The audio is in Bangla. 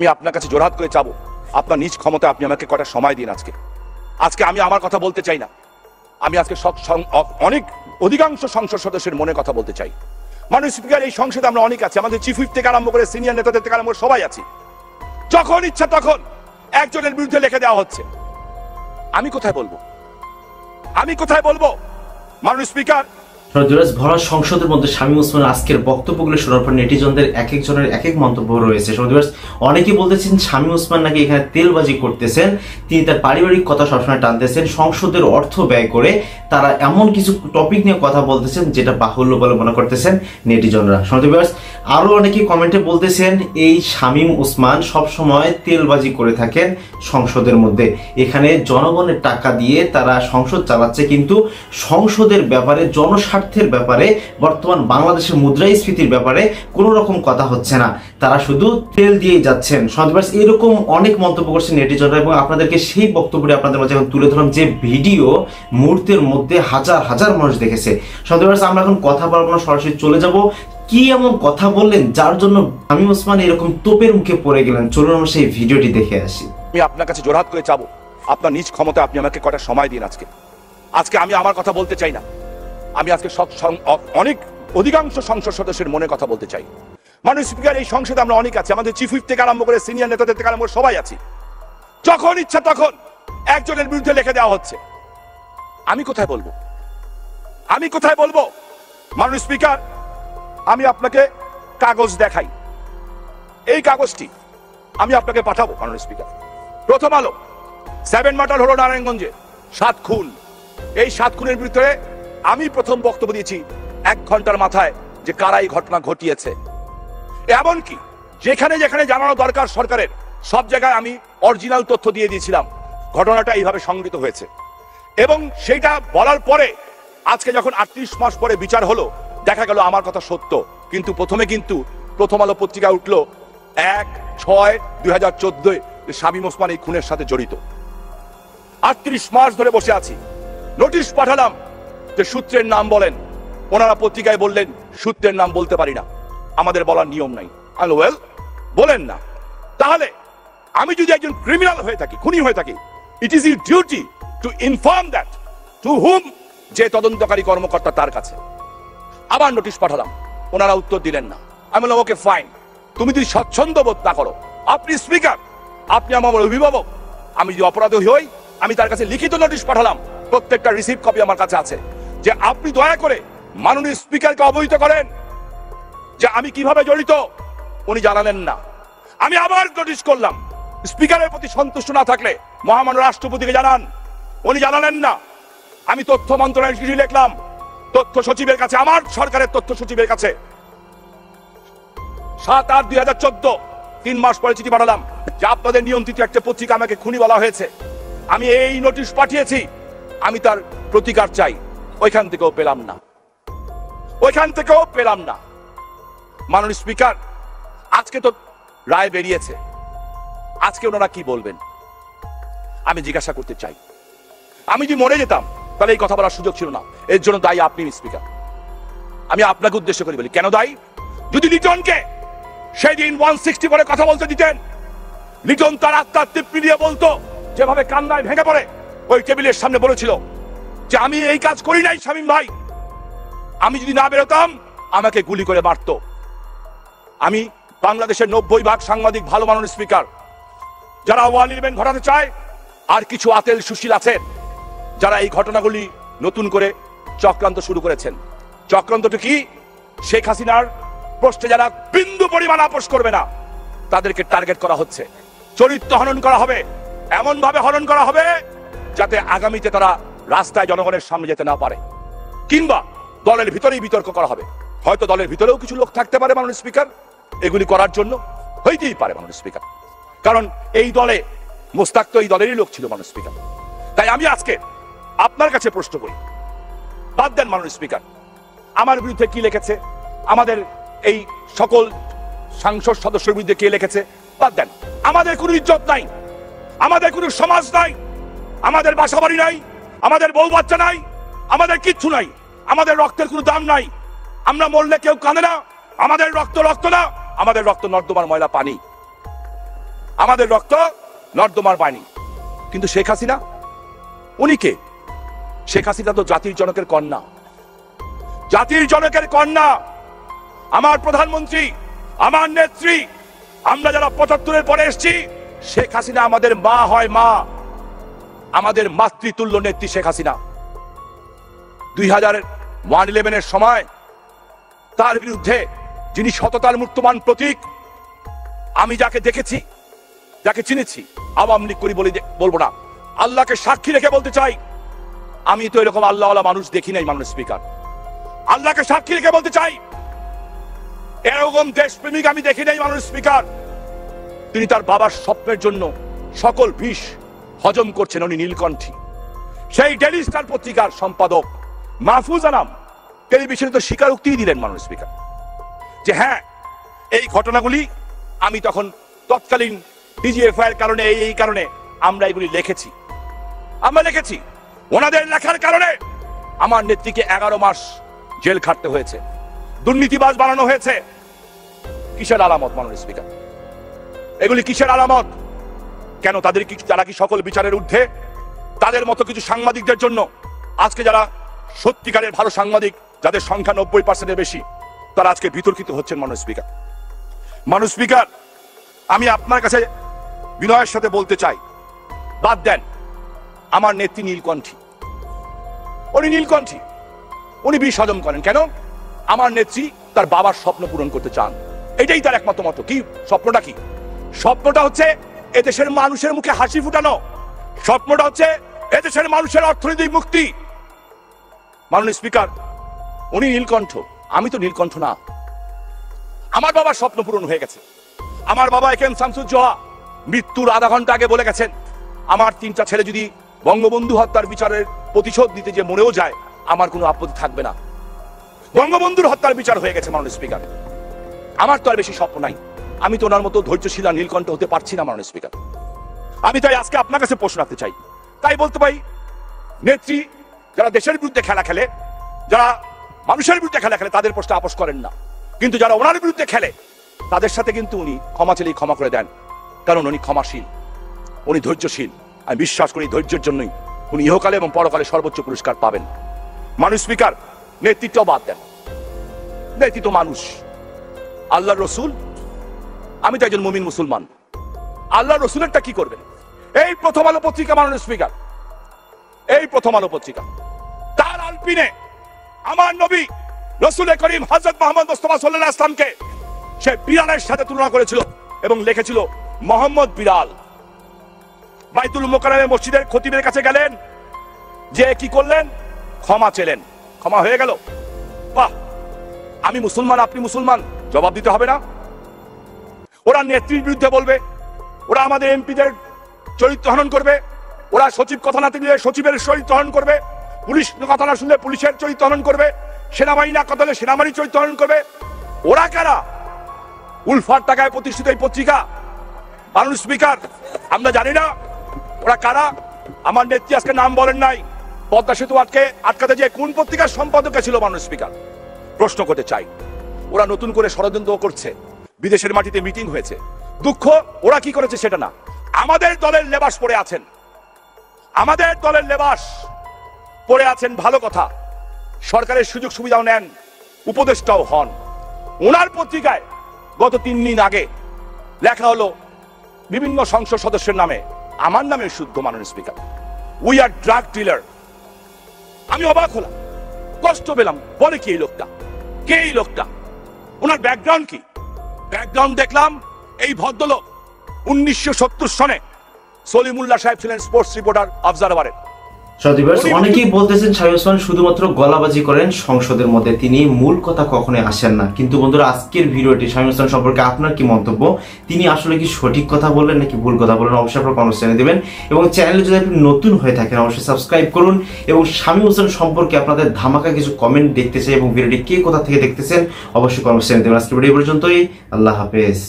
আমি আপনার কাছে জোরহাত করে চাবো, আপনার নিজ ক্ষমতায় আপনি আমাকে কটা সময় দিন। আজকে আমি আমার কথা বলতে চাই না। আমি আজকে অনেক অধিকাংশ সংসদ সদস্যের মনে কথা বলতে চাই। মাননীয় স্পিকার, এই সংসদে আমরা অনেক আছি, আমাদের চিফ হুইপ থেকে আরম্ভ করে সিনিয়র নেতাদের থেকে আরম্ভ করে সবাই আছি। যখন ইচ্ছা তখন একজনের বিরুদ্ধে লিখে দেওয়া হচ্ছে। আমি কোথায় বলবো? মাননীয় স্পিকার, ভরা সংসদের মধ্যে শামীম ওসমান আজকের বক্তব্যগুলো শোনার পর নেটিজনদের এক একজনের এক এক মন্তব্য রয়েছে। অনেকে বলতেছেন শামীম ওসমান নাকি এখানে তেলবাজি করতেছেন, তিনি তার পারিবারিক কথা সবসময় টানতেছেন, সংসদের অর্থ ব্যয় করে তারা এমন কিছু টপিক নিয়ে কথা বলতেছেন যেটা বাহুল্য বলে মনে করতেছেন নেটিজনরা। আরো অনেকে কমেন্টে বলতেছেন এই শামীম ওসমান সবসময় তেলবাজি করে থাকেন সংসদের মধ্যে, এখানে জনগণের টাকা দিয়ে তারা সংসদ চালাচ্ছে, কিন্তু সংসদের ব্যাপারে জনস্বার্থের ব্যাপারে বর্তমান বাংলাদেশের মুদ্রাস্ফীতির ব্যাপারে কোনো রকম কথা হচ্ছে না, তারা শুধু তেল দিয়ে যাচ্ছেন। এরকম অনেক মন্তব্য করছেন নেটিজনরা এবং আপনাদেরকে সেই বক্তব্যটি আপনাদের মাঝে এখন তুলে ধরলাম, যে ভিডিও মুহূর্তের মধ্যে হাজার হাজার মানুষ দেখেছে। আমরা এখন কথা বলবো না, সরাসরি চলে যাব কি এমন কথা বললেন যার জন্য শামীম ওসমান এরকম তোপের মুখে পড়ে গেলেন। চলুন আমরা সেই ভিডিওটি দেখে আসি। আমি আপনার কাছে জোরহাত করে চাবো, আপনার নিজ ক্ষমতায় আপনি আমাকে কটা সময় দিন। আজকে আমি আমার কথা বলতে চাই না। আমি আজকে অনেক অধিকাংশ সংসদ সদস্যের মনে কথা বলতে চাই। মাননীয় স্পিকার, এই সংসদে আমরা অনেক আছি, আমাদের চিফ হুইপ থেকে আরম্ভ করে সিনিয়র নেতাদের থেকে আরম্ভ করে সবাই আছি। যখন ইচ্ছা তখন একজনের বিরুদ্ধে লিখে দেওয়া হচ্ছে। আমি কোথায় বলবো? মাননীয় স্পিকার, আমি আপনাকে কাগজ দেখাই, এই কাগজটি আমি আপনাকে পাঠাবো। মাননীয় স্পিকার, প্রথম আলো 7 মার্টার হলো নারায়ণগঞ্জে, 7 খুন। এই 7 খুনের বিরুদ্ধে আমি প্রথম বক্তব্য দিয়েছি 1 ঘন্টার মাথায়, যে কারা এই ঘটনা ঘটিয়েছে। এমনকি যেখানে যেখানে জানানো দরকার সরকারের, সব জায়গায় আমি অরিজিনাল তথ্য দিয়ে দিয়েছিলাম ঘটনাটা এইভাবে সংঘটিত হয়েছে। এবং সেইটা বলার পরে আজকে যখন 38 মাস পরে বিচার হলো, দেখা গেল আমার কথা সত্য। কিন্তু প্রথম আলো পত্রিকায় উঠলো 1/6/2014 শামীম ওসমান এই খুনের সাথে জড়িত। 38 মাস ধরে বসে আছি, নোটিশ পাঠালাম যে সূত্রের নাম বলেন। ওনারা পত্রিকায় বললেন সূত্রের নাম বলতে পারি না, আমাদের বলার নিয়ম নাই। ওয়েল, বলেন না। তাহলে আমি যদি একজন ক্রিমিনাল হয়ে থাকি, খুনি হয়ে থাকি, it is your duty to inform that to hmm, যে তদন্তকারী কর্মকর্তা তার কাছে। আবার নোটিশ পাঠালাম, ওনারা উত্তর দিলেন না। আমি বললাম ওকে ফাইন, তুমি যদি স্বচ্ছন্দ বোধ না করো, আপনি স্পিকার, আপনি আমার অভিভাবক, আমি যদি অপরাধী হই, আমি তার কাছে লিখিত নোটিশ পাঠালাম, প্রত্যেকটা রিসিভ কপি আমার কাছে আছে, যে আপনি দয়া করে মাননীয় স্পিকারকে অবহিত করেন যে আমি কিভাবে জড়িত। উনি জানালেন না। আমি আবার নোটিশ করলাম, স্পিকারের প্রতি সন্তুষ্ট না থাকলে মহামান্য রাষ্ট্রপতিকে জানান। উনি জানালেন না। আমি তথ্য মন্ত্রণালয়ের চিঠি লিখলাম তথ্য সচিবের কাছে, আমার সরকারের তথ্য সচিবের কাছে, 7/8/2014, 3 মাস পরে চিঠি পাঠালাম যে আপনাদের নিয়ন্ত্রিত একটা পত্রিকা আমাকে খুনি বলা হয়েছে, আমি এই নোটিশ পাঠিয়েছি, আমি তার প্রতিকার চাই। ওইখান থেকেও পেলাম না। মাননীয় স্পিকার, আজকে তো রায় বেরিয়েছে, আজকে ওনারা কি বলবেন আমি জিজ্ঞাসা করতে চাই। আমি যদি মরে যেতাম তাহলে এই কথা বলার সুযোগ ছিল না। এর জন্য দায়ী আপনি স্পিকার। আমি আপনাকে উদ্দেশ্য করে বলি, কেন দায়ী? যদি লিটনকে সেই দিন 160 পরে কথা বলতে দিতেন, লিটন তার আত্মার তৃপ্তি দিয়ে বলতো, যেভাবে কান্নায় ভেঙে পড়ে ওই টেবিলের সামনে বলেছিল যে আমি এই কাজ করি নাই শামীম ভাই, আমি যদি না বেরোতাম আমাকে গুলি করে মারত। আমি বাংলাদেশের 90% সাংবাদিক ভালো। মাননীয় স্পিকার, যারা ওয়াল ইভেন্ট ঘটাতে চায়, আর কিছু আতেল সুশীল আছেন যারা এই ঘটনাগুলি নতুন করে চক্রান্ত শুরু করেছেন। চক্রান্তটা কি? শেখ হাসিনার প্রশ্নে যারা বিন্দু পরিমাণ আপোষ করবে না তাদেরকে টার্গেট করা হচ্ছে, চরিত্র হনন করা হবে, এমন ভাবে হনন করা হবে যাতে আগামীতে তারা রাস্তায় জনগণের সামনে যেতে না পারে, কিংবা দলের ভিতরেই বিতর্ক করা হবে। হয়তো দলের ভিতরেও কিছু লোক থাকতে পারে মাননীয় স্পিকার এগুলি করার জন্য, হইতেই পারে মাননীয় স্পিকার, কারণ এই দলে মোস্তাক তো এই দলেরই লোক ছিল মাননীয় স্পিকার। তাই আমি আজকে আপনার কাছে প্রশ্ন করি, বাদ দেন মাননীয় স্পিকার আমার বিরুদ্ধে কি লিখেছে, আমাদের এই সকল সংসদ সদস্যের বিরুদ্ধে কে লিখেছে, বাদ দেন। আমাদের কোনো ইজ্জত নাই, আমাদের কোনো সমাজ নাই, আমাদের বাসাবাড়ি নাই, আমাদের বউ বাচ্চা নাই, আমাদের কিচ্ছু নাই, আমাদের রক্তের কোনো দাম নাই। আমরা মরলে কেউ কাঁদে না, আমাদের রক্ত না, আমাদের রক্ত নর্দমার ময়লা পানি। আমাদের রক্ত নর্দমার পানি। কিন্তু শেখ হাসিনা, উনি কে? শেখ হাসিনা তো জাতির জনকের কন্যা, জাতির জনকের কন্যা। আমার প্রধানমন্ত্রী, আমার নেত্রী, আমরা যারা ৭৫-এর পরে এসেছি, শেখ হাসিনা আমাদের মা হয়, মা, আমাদের মাতৃতুল্য নেত্রী শেখ হাসিনা। 2001-11-এর সময় তার বিরুদ্ধে, যিনি সততার মূর্তমান প্রতীক, আমি যাকে দেখেছি, যাকে চিনেছি, আওয়ামী লীগ করি বলবো না, আল্লাহকে সাক্ষী রেখে বলতে চাই, আমি তো এরকম আল্লাহওয়ালা মানুষ দেখি নাই। মাননীয় স্পিকার, আল্লাহকে সাক্ষী রেখে বলতে চাই, এরকম দেশপ্রেমিক আমি দেখি নাই। মাননীয় স্পিকার, তিনি তার বাবার স্বপ্নের জন্য সকল বিষ হজম করছেন। উনি নীলকণ্ঠী। সেই ডেইলি স্টার পত্রিকার সম্পাদক মাহফুজ আনাম টেলিভিশনে তো স্বীকারোক্তি দিলেন মাননীয় স্পিকার, যে হ্যাঁ, এই ঘটনাগুলি আমি তখন তৎকালীন ডিজিএফআই এর কারণে, এই কারণে আমরা এগুলি লিখেছি। আমরা লিখেছি, ওনাদের লেখার কারণে আমার নেত্রীকে 11 মাস জেল খাটতে হয়েছে, দুর্নীতিবাজ বানানো হয়েছে। কিসের আলামত মাননীয় স্পিকার? এগুলি কিসের আলামত? কেন তাদের কি, তারা কি সকল বিচারের ঊর্ধ্বে? তাদের মতো কিছু সাংবাদিকদের জন্য আজকে যারা সত্যিকারের ভালো সাংবাদিক, যাদের সংখ্যা 90%-এর বেশি, তারা আজকে বিতর্কিত হচ্ছেন। মাননীয় স্পিকার, মাননীয় স্পিকার, আমি আপনার কাছে বিনয়ের সাথে বলতে চাই, বাদ দেন, আমার নেত্রী নীলকণ্ঠী, উনি নীলকণ্ঠী, উনি বিষ হজম করেন। কেন? আমার নেত্রী তার বাবার স্বপ্ন পূরণ করতে চান, এটাই তার একমাত্র মত। কি স্বপ্নটা? কি স্বপ্নটা? হচ্ছে এদেশের মানুষের মুখে হাসি ফুটানো। স্বপ্নটা হচ্ছে এদেশের মানুষের অর্থনৈতিক মুক্তি। মাননীয় স্পিকার, উনি নীলকণ্ঠ, আমি তো নীলকণ্ঠ না। আমার বাবার স্বপ্ন পূরণ হয়ে গেছে। আমার বাবা একেএম শামসুজ্জোহা মৃত্যুর আধা ঘন্টা আগে বলে গেছেন, আমার 3টা ছেলে যদি বঙ্গবন্ধু হত্যার বিচারের প্রতিশোধ নিতে যে মরেও যায়, আমার কোনো আপত্তি থাকবে না। বঙ্গবন্ধুর হত্যার বিচার হয়ে গেছে। মাননীয় স্পিকার, আমার তো আর বেশি স্বপ্ন নাই। আমি তো ওনার মতো ধৈর্যশীল আর নীলকণ্ঠ হতে পারছি না। মাননীয় স্পিকার, আমি তাই আজকে আপনার কাছে প্রশ্ন রাখতে চাই। তাই বলতে পারি, নেত্রী যারা দেশের বিরুদ্ধে খেলা খেলে, যারা মানুষের বিরুদ্ধে খেলা খেলে, তাদের প্রশ্ন আপোষ করেন না। কিন্তু যারা ওনার বিরুদ্ধে খেলে, তাদের সাথে কিন্তু উনি ক্ষমা চাইলেই ক্ষমা করে দেন, কারণ উনি ক্ষমাশীল, উনি ধৈর্যশীল। আমি বিশ্বাস করি ধৈর্যের জন্যই উনি ইহকালে এবং পরকালে সর্বোচ্চ পুরস্কার পাবেন। মাননীয় স্পিকার, নেতৃত্ব বাদ দেন, নেতৃত্ব মানুষ, আল্লাহর রসুল। আমি তো একজন মুমিন মুসলমান, আল্লাহর রসুলেরটা কি করবেন? এই প্রথম আলো পত্রিকা, মাননীয় স্পিকার, এই প্রথম আলো পত্রিকা তার আলপিনে আমার নবী রসুল করিম হযরত মুহাম্মদ মুস্তাফা সাল্লাল্লাহু আলাইহি ওয়াসাল্লামকে সে বিড়ালের সাথে তুলনা করেছিল এবং লিখেছিল মোহাম্মদ বিড়াল। বাইতুল মুকাররমে মসজিদের খতিবের কাছে গেলেন, যে কি করলেন? ক্ষমা চেলেন, ক্ষমা হয়ে গেল। বাহ, আমি মুসলমান, আপনি মুসলমান, জবাব দিতে হবে না? ওরা নেত্রীর বিরুদ্ধে বলবে, ওরা আমাদের এমপিদের চরিত্র হনন করবে, ওরা সচিব কথা না দিলে সচিবের চরিত্র হনন করবে, পুলিশ কথা না শুনলে পুলিশের চরিত্র হনন করবে, সেনাবাহিনী না কথা হলে সেনাবাহিনীর চরিত্র হনন করবে। ওরা কারা? উলফার টাকায় প্রতিষ্ঠিত এই পত্রিকা। মাননীয় স্পিকার, আমরা জানি না ওরা কারা। আমার নেত্রী আজকে নাম বলেন নাই, পদ্মা সেতু আটকাতে যে কোন পত্রিকার সম্পাদক ছিল? মাননীয় স্পিকার, প্রশ্ন করতে চাই। ওরা নতুন করে ষড়যন্ত্র করছে, বিদেশের মাটিতে মিটিং হয়েছে। দুঃখ, ওরা কি করেছে সেটা না, আমাদের দলের লেবাস পরে আছেন, আমাদের দলের লেবাস পরে আছেন। ভালো কথা, সরকারের সুযোগ সুবিধাও নেন, উপদেষ্টাও হন। ওনার পত্রিকায় গত 3 দিন আগে লেখা হলো বিভিন্ন সংসদ সদস্যের নামে, আমার নামে শুদ্ধ। মাননীয় speaker, we are drug dealer. আমি অবাক হলাম, কষ্ট পেলাম। বলে কি এই লোকটা? কে এই লোকটা? ওনার ব্যাকগ্রাউন্ড কি? ব্যাকগ্রাউন্ড দেখলাম, এই ভদ্রলোক 1970 সনে সলিমুল্লাহ সাহেব ছিলেন স্পোর্টস রিপোর্টার অবজারভারের। অনেকেই বলতেছেন শামীম ওসমান শুধুমাত্র গলাবাজি করেন সংসদের মধ্যে, তিনি মূল কথা কখনোই আসেন না। কিন্তু বন্ধুরা, আজকের ভিডিওটি শামীম ওসমান সম্পর্কে আপনার কি মন্তব্য? তিনি আসলে কি সঠিক কথা বললেন নাকি ভুল কথা বললেন? অবশ্যই আপনারা কমেন্টস জানিয়ে দেবেন এবং চ্যানেলে যদি আপনি নতুন হয়ে থাকেন অবশ্যই সাবস্ক্রাইব করুন। এবং শামীম ওসমান সম্পর্কে আপনাদের ধামাকা কিছু কমেন্ট দেখতে চাই এবং ভিডিওটি কে কোথা থেকে দেখতেছেন অবশ্যই কমেন্টস জানিয়ে দেবেন। আজকের ভিডিও পর্যন্তই, আল্লাহ হাফেজ।